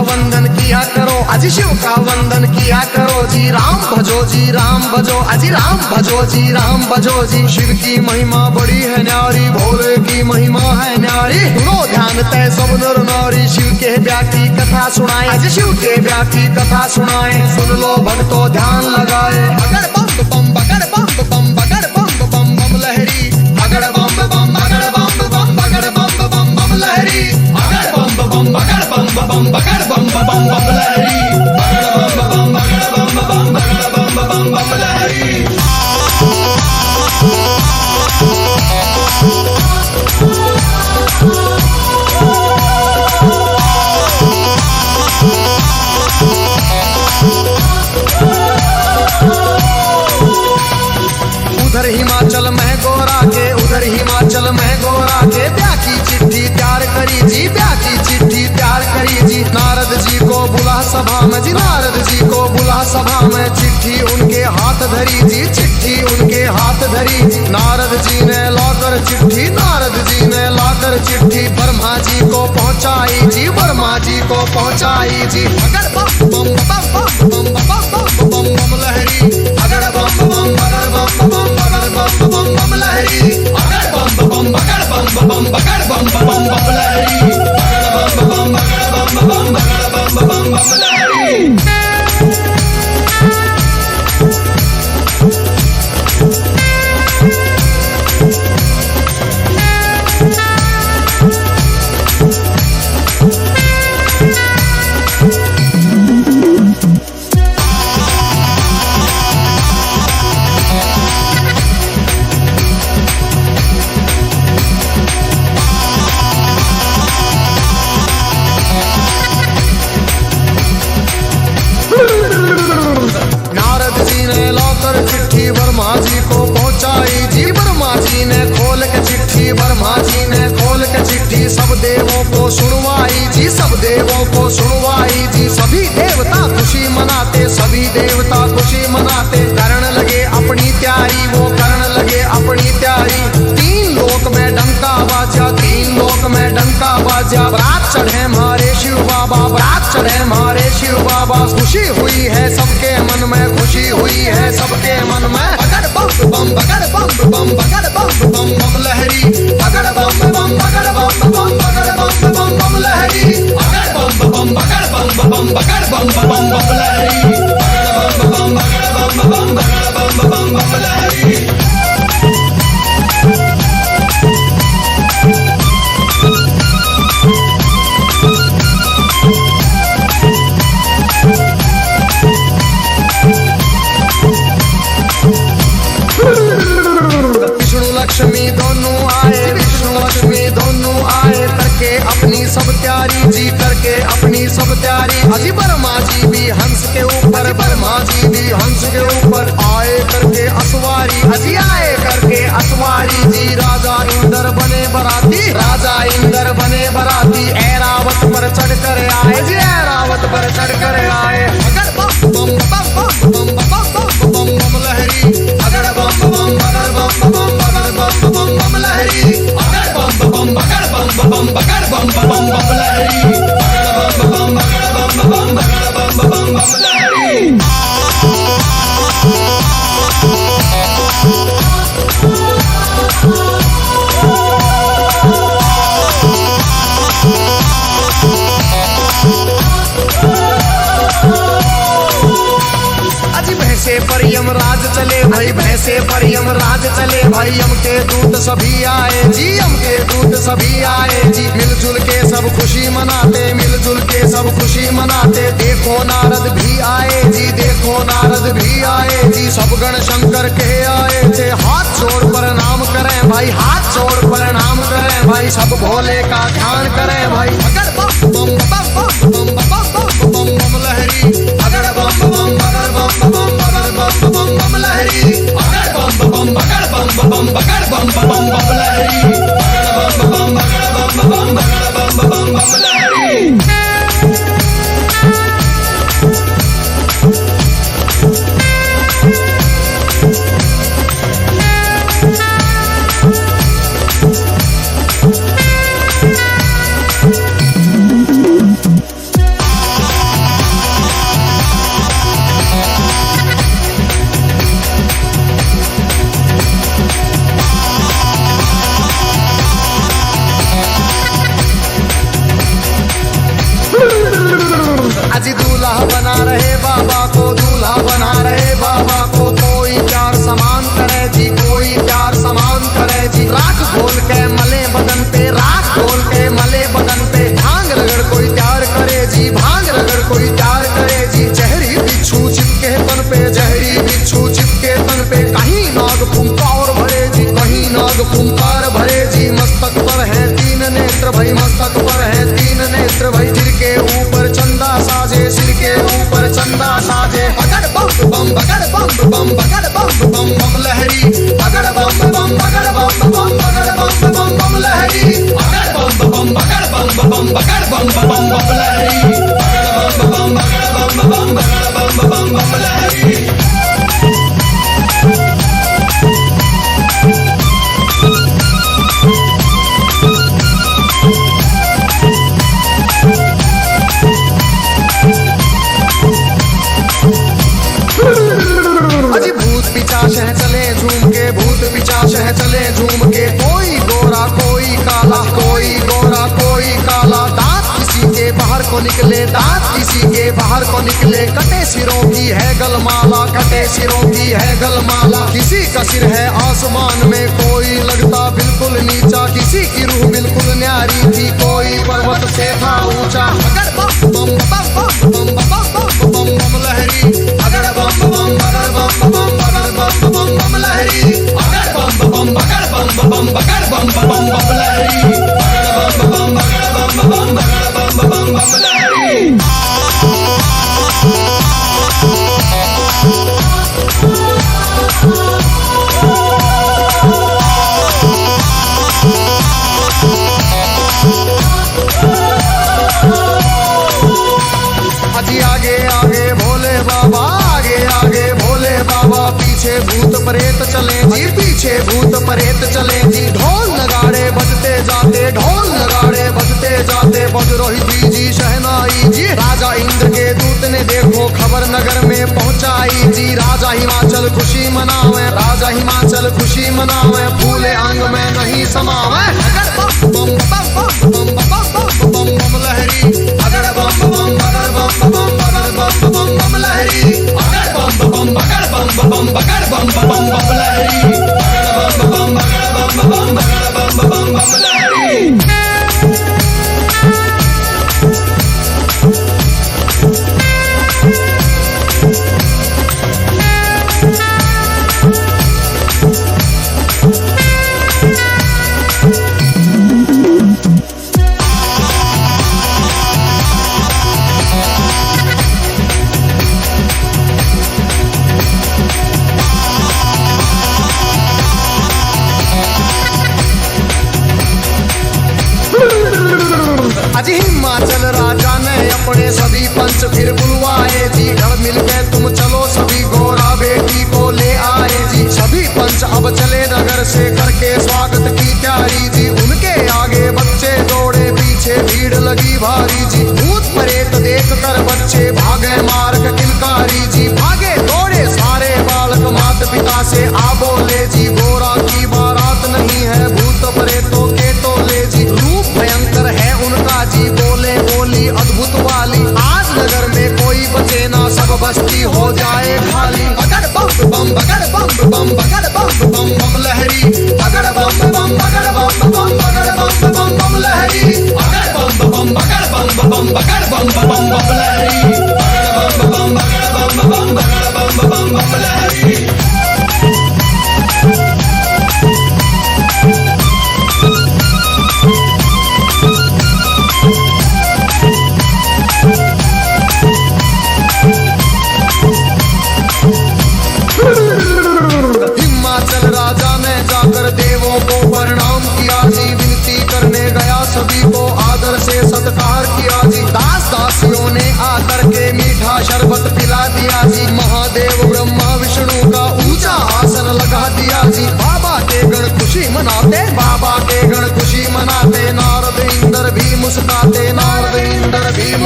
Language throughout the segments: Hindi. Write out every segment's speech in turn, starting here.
वंदन किया करो, अजी शिव का वंदन किया करो जी। राम भजो जी, राम भजो, अजी राम भजो जी, राम भजो जी। शिव की महिमा बड़ी है न्यारी, भोले की महिमा है न्यारी। सुनो ध्यान तय सब नर नारी, शिव के ब्याह की कथा सुनाए, अजी शिव के ब्याह की कथा सुनाए। सुन लो भक्तों ध्यान लगाए। अगर बम बम बगर बम बम बगर बम बम बम लहरी, अगर बम बम बगर बम बम बगर बम बम बम लहरी, अगर बम बम बगर बम बम बगर बम बम बम लहरी, अगर बम बम बगर बम बम बगर बम बम बम लहरी। उधर हिमाचल में गोरा के, उधर हिमाचल में गोरा के ब्याह की चिट्ठी तैयार करी जी, ब्याह की चिट्ठी तैयार करी जी। नारद जी को बुला सभा में जी, नारद जी को बुला सभा में। चिट्ठी उनके हाथ धरी जी, चिट्ठी उनके हाथ धरी। नारद जी ने लाकर चिट्ठी, नारद जी ने लाकर चिट्ठी ब्रह्मा जी को पहुंचाई जी, ब्रह्मा जी को पहुंचाई जी। अगर बम बम बम बम बम बम बम लहरी, अगर बम बम बगर बम बम बगर बम बम बम लहरी, अगर बम बम बगर बम बम बगर बम बम बम लहरी, अगर बम बम बगर बम बम बगर बम बम बम लहरी। ब्रह्मा जी को पहुंचाई जी, ब्रह्मा जी ने खोल के चिट्ठी, ब्रह्मा जी ने खोल के चिट्ठी सब देवों को सुनवाई जी, सब देवों को सुनवाई जी। सभी देवता खुशी मनाते, सभी देवता खुशी मनाते। करण लगे अपनी तैयारी, वो करण लगे अपनी तैयारी। तीन लोक में डंका बाजा, तीन लोक में डंका बाजा। बारात चढ़े हमारे शिव बाबा, बारात चढ़े हमारे शिव बाबा। खुशी हुई है सबके मन में, खुशी हुई है सबके मन में। अगर बम बम बगर बम बम बगर बम बम बम लहरी, अगर बम बम बगर बम बम बगर बम बम बम लहरी, अगर बम बम बगर बम बम बगर बम बम बम लहरी, अगर बम बम बगर बम बम बगर बम बम बम लहरी। लक्ष्मी दोनों आए, विष्णु लक्ष्मी दोनों आए। करके अपनी सब तैयारी जी, करके अपनी सब तैयारी। अजी ब्रह्मा जी भी हंस के ऊपर, ब्रह्मा जी भी हंस के ऊपर आए करके असवारी, अजी आए करके असवारी जी। राजा इंद्र बने बराती, राजा इंद्र बने बराती। ऐरावत पर चढ़ कर आए जी, ऐरावत पर चढ़ कर आए। अगर बम बम बम बम बम बम बम लहरी, अगर बम बम बगर बम बम बगर बम बम बम लहरी, अगर बम बम बगर बम बम बगर बम बम बम लहरी, अगर बम बम बगर बम बम बगर बम बम बम लहरी। भैंसे पर यमराज चले भाई, भैंसे पर यमराज चले भाई। यम के दूत सभी आए जी, यम के दूत सभी आए जी। मिलजुल के सब खुशी मनाते, मिलजुल के सब खुशी मनाते। देखो नारद भी आए जी, देखो नारद भी आए जी। सब गण शंकर के आए थे, हाथ जोड़ प्रणाम करें भाई, हाथ जोड़ प्रणाम करें भाई। सब भोले का ध्यान करें भाई। अगर बम बम बम बम बम बम बम बम लहरी, अगर बम बम बगर बम बम बम बगड़ बम बम बम लहरी, बगड़ बम बगड़ बम बगड़ बम लहरी। अजी दूल्हा बना रहे बाबा को, दूल्हा बना रहे बाबा को, कोई प्यार समान करे जी, कोई प्यार समान करे जी। राख घोल के मले बदन पे, राख घोल के मले बदन पे, भांग रगड़ कोई प्यार करे जी, भांग रगड़ कोई प्यार करे जी। जहरी बिच्छू चिपके तन पे, जहरी बिच्छू चिपके तन पे, कहीं नाग फुंकार भरे जी, कहीं नाग फुंकार भरे जी। मस्तक पर है तीन नेत्र भाई, मस्तक पर है तीन नेत्र भाई, सिर के ऊपर चंदा साजे, सिर के ऊपर चंदा साजे। बगड़ बम बम बगड़ बम बम बगड़ बम बम बम लहरी, बगड़ बम बम बगड़ बम बम बगड़ बम बम बम लहरी, बगड़ बम बम बगड़ बम बम बगड़ बम बम बम लहरी, बगड़ बम बगड़ बम बगड़ बम बम लहरी। अजी भूत पिशाच है चले झूम के, भूत पिशाच है चले झूम के, कोई गोरा कोई काला, कोई गोरा कोई काला। दांत किसी के बाहर को निकले, दांत किसी के बाहर को निकले, कटे सिरों की है गलमाला, कटे सिरों की है गलमाला। किसी का सिर है आसमान में, कोई लगता बिल्कुल नीचा, किसी की रूह बिल्कुल न्यारी थी, कोई पर्वत से था ऊंचा। बगड़ बम बम बम बम बम बम बम लहरी, बगड़ बम बम बगड़ बम बम बगड़ बम बम लहरी, बगड़ बम बम बगड़ बम बम बगड़ बम बम लहरी, बगड़ बम बगड़ बम बगड़ बम लहरी। अजी आगे आगे भोले बाबा, आगे आगे भोले बाबा, पीछे भूत प्रेत चले जी, पीछे भूत प्रेत चले जी। ढोल नगाड़े बजते जाते, ढोल नगाड़े बजते जाते, बज रही जी शहनाई जी। राजा इंद्र के दूत ने देखो खबर नगर में पहुंचाई जी, राजा हिमाचल खुशी मनावे, राजा हिमाचल खुशी मनावे, फूले अंग में नहीं समावे। बम बम बम बम बम बम लहरी, बगड़ बम बम बगड़ बम बगड़ बम बम लहरी, बगड़ बम बम बगड़ बम बगड़ बम लहरी, बगड़ बम बगड़ बम बगड़ बम लहरी। अजी हिमाचल राजा ने अपने सभी पंच फिर बुलवाए जी, घर मिलके तुम चलो सभी गोरा बेटी को ले आए जी। सभी पंच अब चले नगर से करके स्वागत की तैयारी जी, उनके आगे बच्चे दौड़े, पीछे भीड़ लगी भारी जी। भूत प्रेत देख कर बच्चे भागे मार्ग किलकारी जी, भागे दौड़े सारे बालक माता पिता से आ बोले जी, गोरा की बारात नहीं है भूत प्रेतों के टोले जी। रूप भयंकर है उनका जी, बोले बोली अद्भुत वाली, आज नगर में कोई बचे ना, सब बस्ती हो जाए खाली। बगड़ बम बम बगड़ बम बगड़ बम लहरी, बगड़ बम बगड़ बम बम लहरी, बगड़ बम बगड़ बम लहरी, बगड़ बम बगड़ बम लहरी। हिमाचल राजा ने जाकर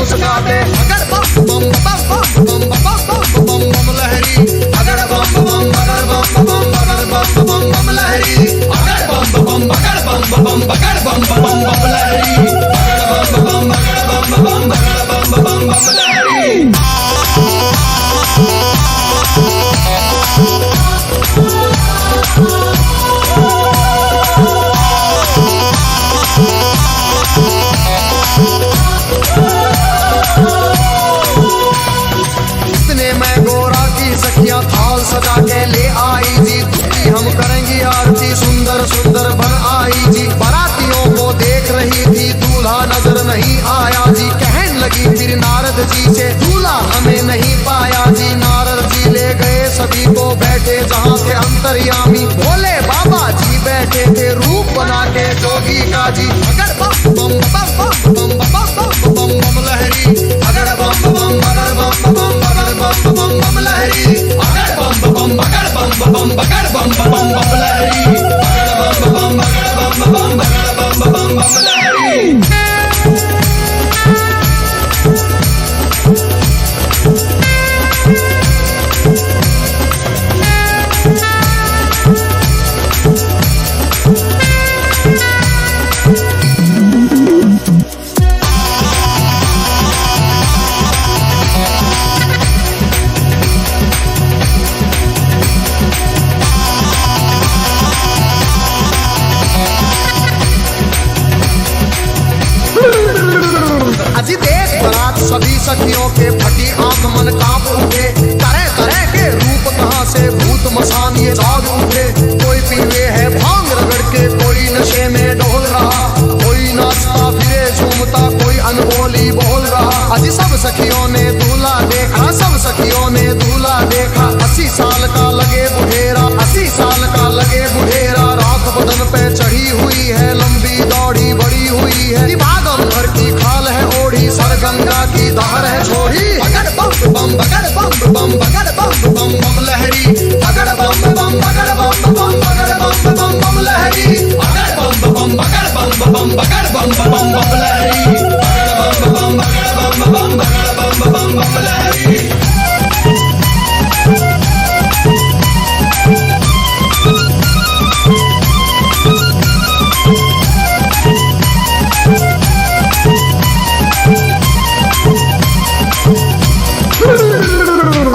मुस्काते। अगर बम बम बम बम बम बम बम बम बम लहरी, अगर बम बम अगर बम बम अगर बम बम बम लहरी, अगर बम बम अगर बम बम अगर बम बम बम लहरी, अगर बम बम अगर बम बम अगर बम बम बम लहरी। इतने में गोरा की सखियां थाल सजा के ले आई जी, तुझी हम करेंगी आरती, सुंदर सुंदर बन आई जी। बारातियों को देख रही थी, दूल्हा नजर नहीं आया जी। कहने लगी फिर नारद जी से, दूल्हा हमें नहीं पाया जी। नारद जी ले गए सभी को, बैठे जहाँ थे अंतर्यामी, भोले बाबा जी बैठे थे रूप बना के जोगी का जी। अगर बम बम बम बम बम बम बम लहरी, अगर बम बम अगर बम बम अगर बम बम बम लहरी, अगर बम बम अगर बम बम अगर बम बम बम लहरी, अगर बम बम अगर बम बम अगर बम बम बम लहरी। अजी देख बारात सभी सखियों के, फटी आंख मन कांप उठे। तरह तरह के रूप कहाँ से भूत मसान ये जाग उठे। कोई पीवे है भांग रगड़ के, कोई नशे में डोल रहा, कोई नाचता फिरे झूमता, कोई अनबोली बोल रहा। अजी सब सखियों ने दूल्हा देखा, सब सखियों ने दूल्हा देखा। 80 साल का लगे बुढ़ेरा, 80 साल का लगे बुढ़ेरा। राख बदन पे चढ़ी हुई है, लंबी दौड़ी बड़ी हुई है। भागम भर की खाल है ओढ़ी, सर गंगा की धार है छोड़ी। अगर बम बम अगर बम बम अगर बम बम बम लहरी, अगर बम बम अगर बम बम अगर बम बम बम लहरी, अगर बम बम अगर बम बम अगर बम बम बम लहरी, अगर बम बम अगर बम बम अगर बम बम बम लहरी।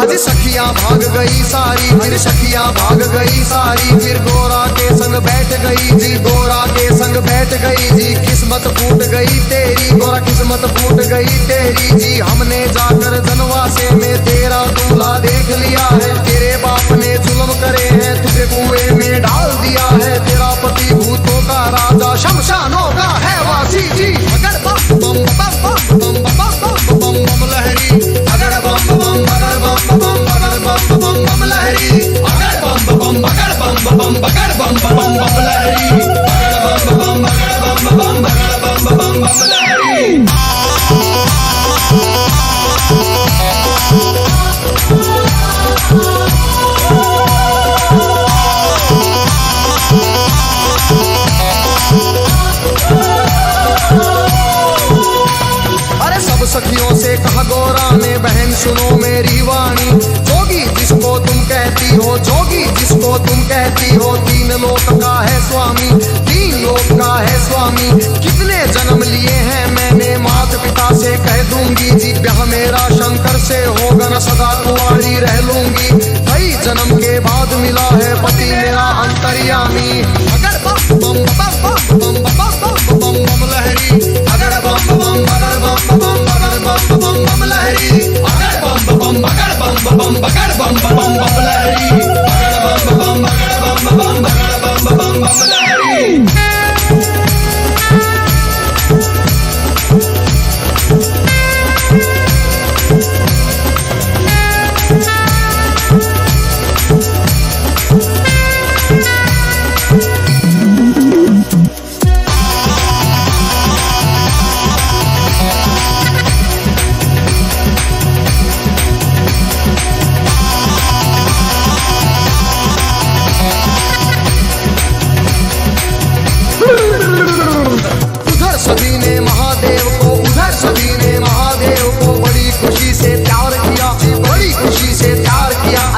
अजी सखियां भाग गई सारी, फिर सखियां भाग गई सारी। फिर गोरा के संग बैठ गई जी, गोरा के संग बैठ गई जी। किस्मत फूट गई तेरी गोरा, किस्मत फूट गई तेरी जी। हमने जाकर जनवासे में तेरा दूल्हा देख लिया है। तेरे बाप ने जुल्म करे हैं, तुझे कुएं में डाल दिया है। तेरा पति भूतों का राजा, शमशानों का है वासी जी। अगर बम बम बम बम बम बम बम लहरी, अगर बम बम अगर बम बम अगर बम बम बम लहरी, अगर बम बम अगर बम बम अगर बम बम बम लहरी, अगर बम बम अगर बम बम अगर बम बम बम लहरी। अरे सब सखियों से कहा गोरा ने, बहन सुनो मेरी वाणी। जोगी जिसको तुम कहती हो, जोगी जिसको तुम कहती हो, 3 लोक का है स्वामी, 3 लोक का है स्वामी। कितने जन्म लिए हैं मैंने, माता पिता से कह दूंगी जी। ब्याह मेरा शंकर से होगा न, सदा कुंवारी रह लूंगी। कई जन्म के बाद मिला है पति मेरा अंतर्यामी। अगर बम बम बम बम बम बम बम लहरी, अगर बम बम अगर बम बम अगर बम बम बम लहरी, अगर बम बम अगर बम बम अगर बम बम बम लहरी, अगर बम बम अगर बम बम अगर बम बम बम लहरी।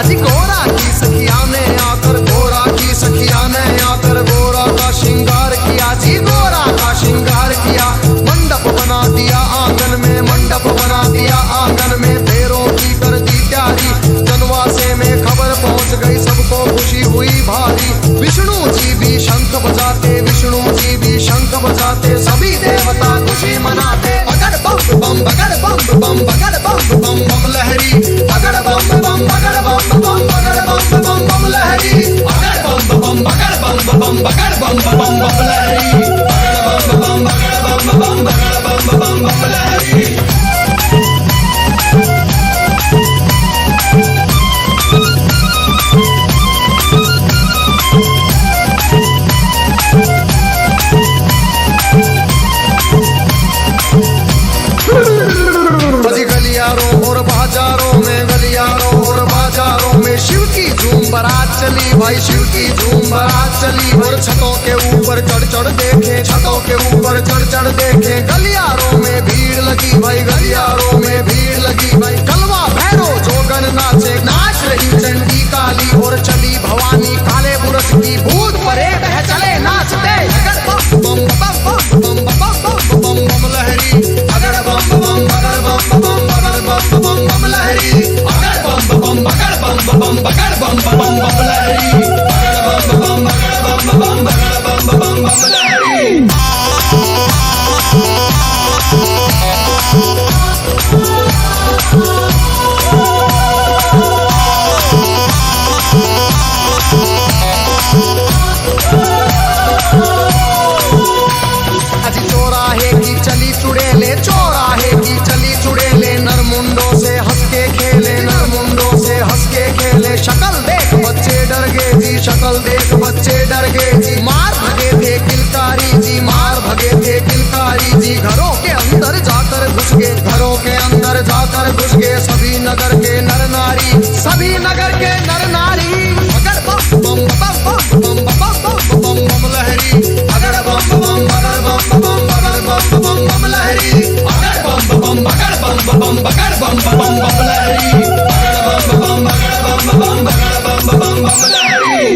जी गोरा की सखिया ने आकर, गोरा की सखिया ने आकर गोरा का श्रृंगार किया जी, गोरा का श्रृंगार किया। मंडप बना दिया आंगन में, मंडप बना दिया आंगन में, फेरों की कर दी तैयारी। जनवासे में खबर पहुंच गई, सबको खुशी हुई भारी। विष्णु जी भी शंख बजाते, विष्णु जी भी शंख बजाते, सभी देवता खुशी मनाते। बगड़ बम बम बगड़ बम बम बगड़ बम बम बम लहरी, बगड़ बम बम बगड़ बम बम बगड़ बम बम बम लहरी, बगड़ बम बम बगड़ बम बम बगड़ बम बम बम लहरी, बगड़ बम बगड़ बम बगड़ बम बम लहरी। गलियारों और बाजारों में, गलियारों और बाजारों में शिव की धूम बारात चली भाई, शिव की धूम बारात चली। और छतों के ऊपर चढ़ चढ़ देखे, छतों के ऊपर चढ़ चढ़ देखे, गलियारों में भीड़ लगी भाई, गलियारों में भीड़ लगी भाई। कलवा भैरो जोगन नाचे, नाच रही चंडी काली, और चली भवानी काले बुरस की, भूत परे बह चले नाचते। बम बम बम बम बम बम बम लहरी, अगर बम बम बगर बम बम बगर बम बम बम लहरी, अगर बम बम बगर बम बम बगर बम बम बम लहरी, अगर बम बम बगर बम बम बगर बम बम बम लहरी। चौराहे की चली चुड़ैले, चौराहे की चली चुड़ैले, नरमुंडों से हंस के खेले, नरमुंडों से हंस के खेले। शक्ल देख बच्चे डर गए जी, शक्ल देख बच्चे डर गए जी। मार भगे थे किलकारी जी, मार भगे थे किलकारी जी। घरों के अंदर जाकर घुस गए, घरों के अंदर जाकर घुस गए सभी नगर के नर नारी, सभी नगर के नर नारी। अगर बम बम बम बम बम बम बम लहरी, अगर बम बम बगर बम बम बगर बम बम लहरी, अगर बम बम बगर बम बम बगर बम बम लहरी, अगर बम बम बगर बम बगर बम लहरी।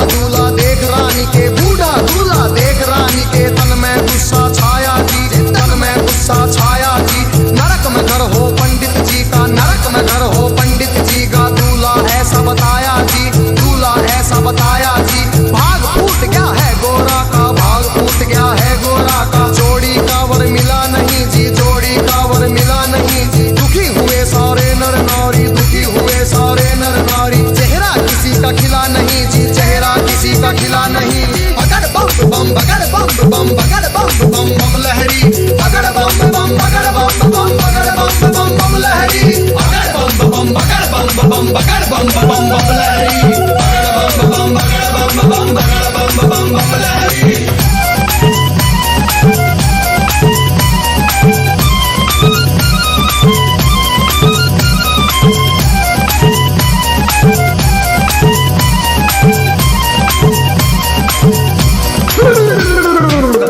दूल्हा देख रानी के, बूढ़ा दूल्हा देख रानी के, तन में गुस्सा छाया जी, तन में गुस्सा छाया जी। नरक में घर हो पंडित जी का, नरक में घर हो पंडित जी का। दूल्हा ऐसा बताया जी, दूल्हा ऐसा बताया जी। भाग फूट गया है गोरा का, भाग फूट गया है गोरा का। जोड़ी का वर मिला नहीं जी, जोड़ी का वर मिला नहीं जी। दुखी हुए सारे नर नारी, दुखी हुए सारे नर नारी। चेहरा किसी का खिला नहीं जी, चेहरा किसी का खिला नहीं। बगड़ बम बम बगड़ बम बम बगड़ बम बम बम लहरी, बगड़ बम बम बगड़ बम बम बगड़ बम बम बम लहरी, बगड़ बम बम बगड़ बम बम बगड़ बम बम बम लहरी, बगड़ बम बम बगड़ बम बम बगड़ बम बम लहरी।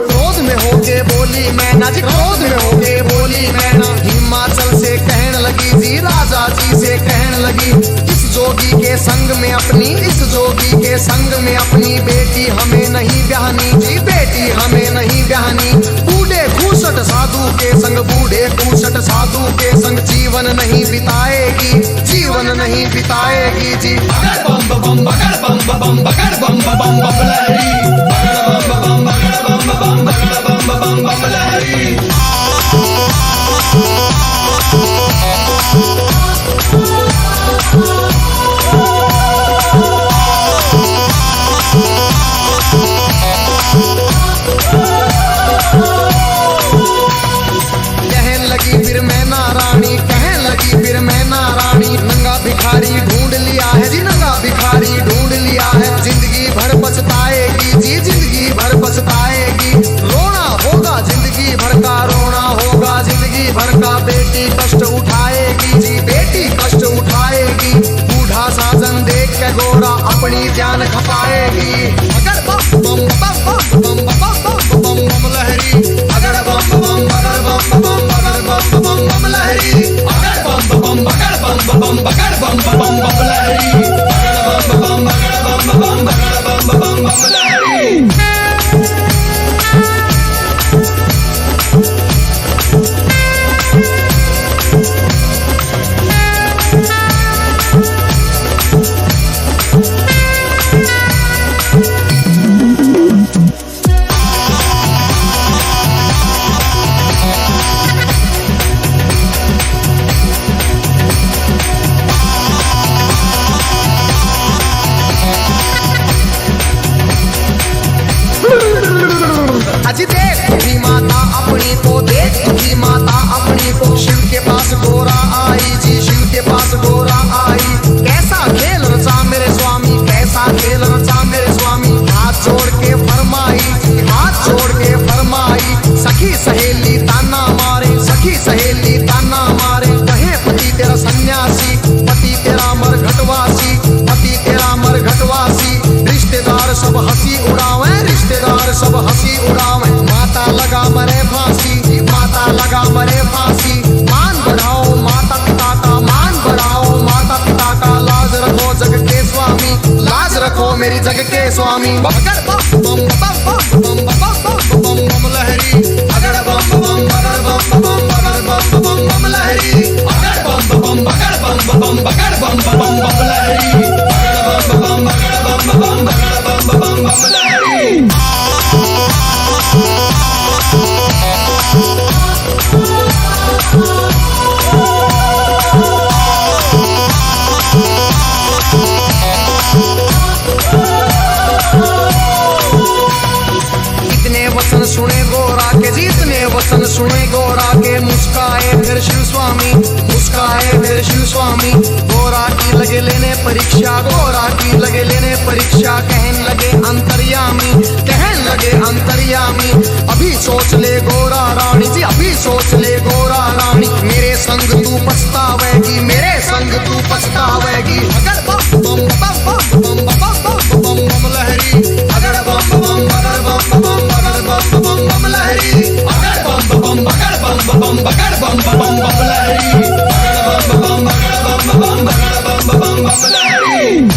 क्रोध में होके बोली मैना जी, क्रोध में होके बोली मैना। हिमाचल से कहने लगी जी, राजा जी से कहने लगी। इस जोगी के संग में अपनी, इस जोगी के संग में अपनी बेटी हमें नहीं ब्याहनी जी, बेटी हमें नहीं ब्याहनी। बूढ़े खूसट साधु के संग, बूढ़े खूसट साधु के संग जीवन नहीं बिताएगी, जीवन नहीं बिताएगी जी। बगड़ बम बम बगड़ बम बम बगड़ बम बम बम लहरी, बगड़ बम बम बगड़ बम बम बगड़ बम बम बम लहरी। कहने लगी फिर मैं नारायणी, कहने लगी फिर मैं नारायणी। जान खपाएगी। अगर बम बम बम बम बम बम बम बम लहरी, अगर बम बम बगर बम बम बगर बम बम बम लहरी, अगर बम बम बगर बम बम बगर बम बम बम लहरी, अगर बम बम बगर बम बम बगर बम बम बम लहरी। अजी देख भी माता अपनी को, देख भी माता अपनी को, शिव के पास गोरा आई जी, शिव के पास गोरा आई। कैसा खेल रचा मेरे स्वामी, कैसा खेल रचा मेरे स्वामी, हाथ जोड़ के फरमाई जी, हाथ जोड़ के फरमाई। सखी सहेली ताना मारे, सखी सहेली ताना मारे, कहे पति तेरा सन्यासी, पति तेरा मर घटवासी, पति तेरा मर घटवासी। रिश्तेदार सब हंसी उड़ावे, रिश्तेदार सब हंसी उड़ावे। माता लगा मरे फांसी, माता लगा मरे फांसी। मान बढ़ाओ माता पिता का, मान बढ़ाओ माता पिता का, लाज रखो जग के स्वामी, लाज रखो मेरी जग के स्वामी। अगर बम बम बम बम बम बम बम लहरी, अगर बम बम बगर बम बम बगर बम बम बम लहरी, अगर बम बम बगर बम बम बगर बम बम बम लहरी, अगर बम बम बगर बम बम बगर बम बम बम लहरी। इतने वचन सुने गोरा के जी, इतने वचन सुने गोरा के, मुस्काए फिर शिव स्वामी, मुस्काए फिर शिव स्वामी। गोरा की लगे लेने परीक्षा, गोरा की लगे लेने परीक्षा, कहन लगे अंतर्यामी, कहन लगे अंतर्यामी। अभी सोच ले गोरा रानी जी, अभी सोच ले गोरा रानी, मेरे संग तू पछतावेगी, मेरे संग तू पछतावेगी। अगर बम बम बम बम बम बम बम लहरी, अगर बम बम बगर बम बम बगर बम बम बम लहरी, अगर बम बम बगर बम बम बगर बम बम बम लहरी, अगर बम बम बगर बम बम बगर बम बम बम लहरी।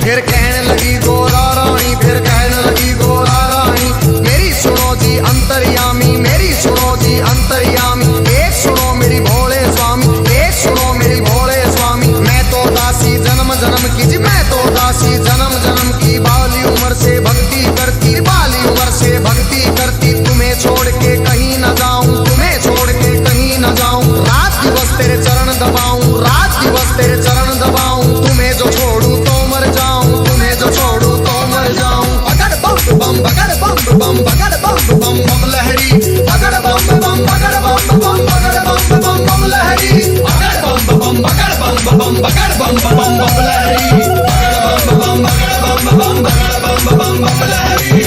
फिर कहने लगी गोरा रानी, फिर कहने लगी गोरा रानी, मेरी सुनो जी अंतर्यामी, मेरी सुनो जी अंतर्यामी। एक सुनो मेरी भोले स्वामी, एक सुनो मेरी भोले स्वामी। मैं तो दासी जन्म जन्म की जी, मैं तो दासी जन्म जन्म की, बाली उम्र से भक्ति करती, बाली उम्र से भक्ति करती। तुम्हें छोड़ के कहीं न जाऊं, तुम्हें छोड़ के कहीं न जाऊं, रात दिवस तेरे चरण दबाऊं, रात दिवस तेरे चरण दबाऊं। तुम्हें जो छोड़ू तो मर जाऊं, तुम्हें जो छोड़ू तो मर जाऊं। अगर बम बम बगर बम बम बगर बम बम बम लहरी, अगर बम बम बगर बम बम बगर बम बम बम लहरी, अगर बम बम बगर बम बम बगर बम बम बम लहरी, अगर बम बम बगर बम बम बगर बम बम बम लहरी।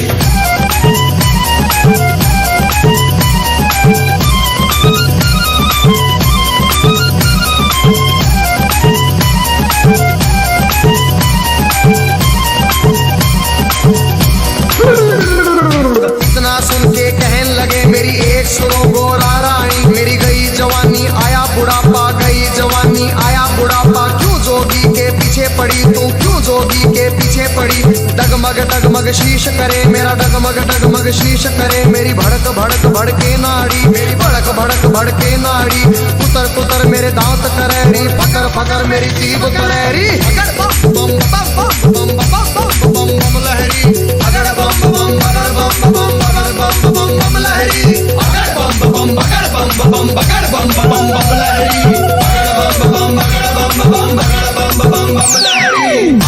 इतना सुन के कहन लगे मेरी एक सुनो गोरा रानी, मेरी गई जवानी आया बुढ़ापा, गई जवानी आया बुढ़ापा। क्यों जोगी के पीछे पड़ी तू, क्यों जोगी के पीछे पड़ी। डगमग डगमग शीश करे मेरा, डगमग डगमग शीश करे मेरी। भड़क भड़क भड़के नाड़ी, मेरी भड़क भड़क भड़के नाड़ी। कुतर कुतर मेरे दांत करेरी, फकर फकर मेरी जीभ करेरी। अगर बम बम बम बम बम बम बम लहरी, अगर बम बम बगर बम बम बगर बम बम बम लहरी, अगर बम बम बगर बम बम बगर बम बम बम लहरी, अगर बम बम बगर बम बम बगर बम बम बम लहरी।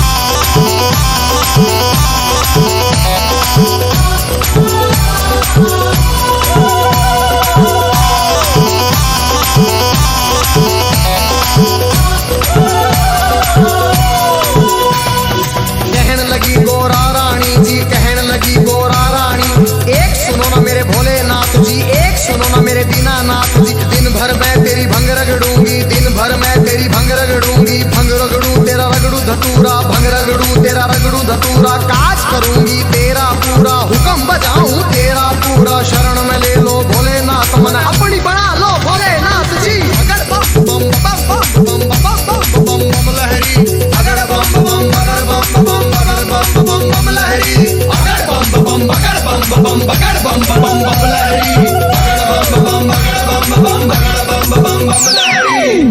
बम बम बम लहरी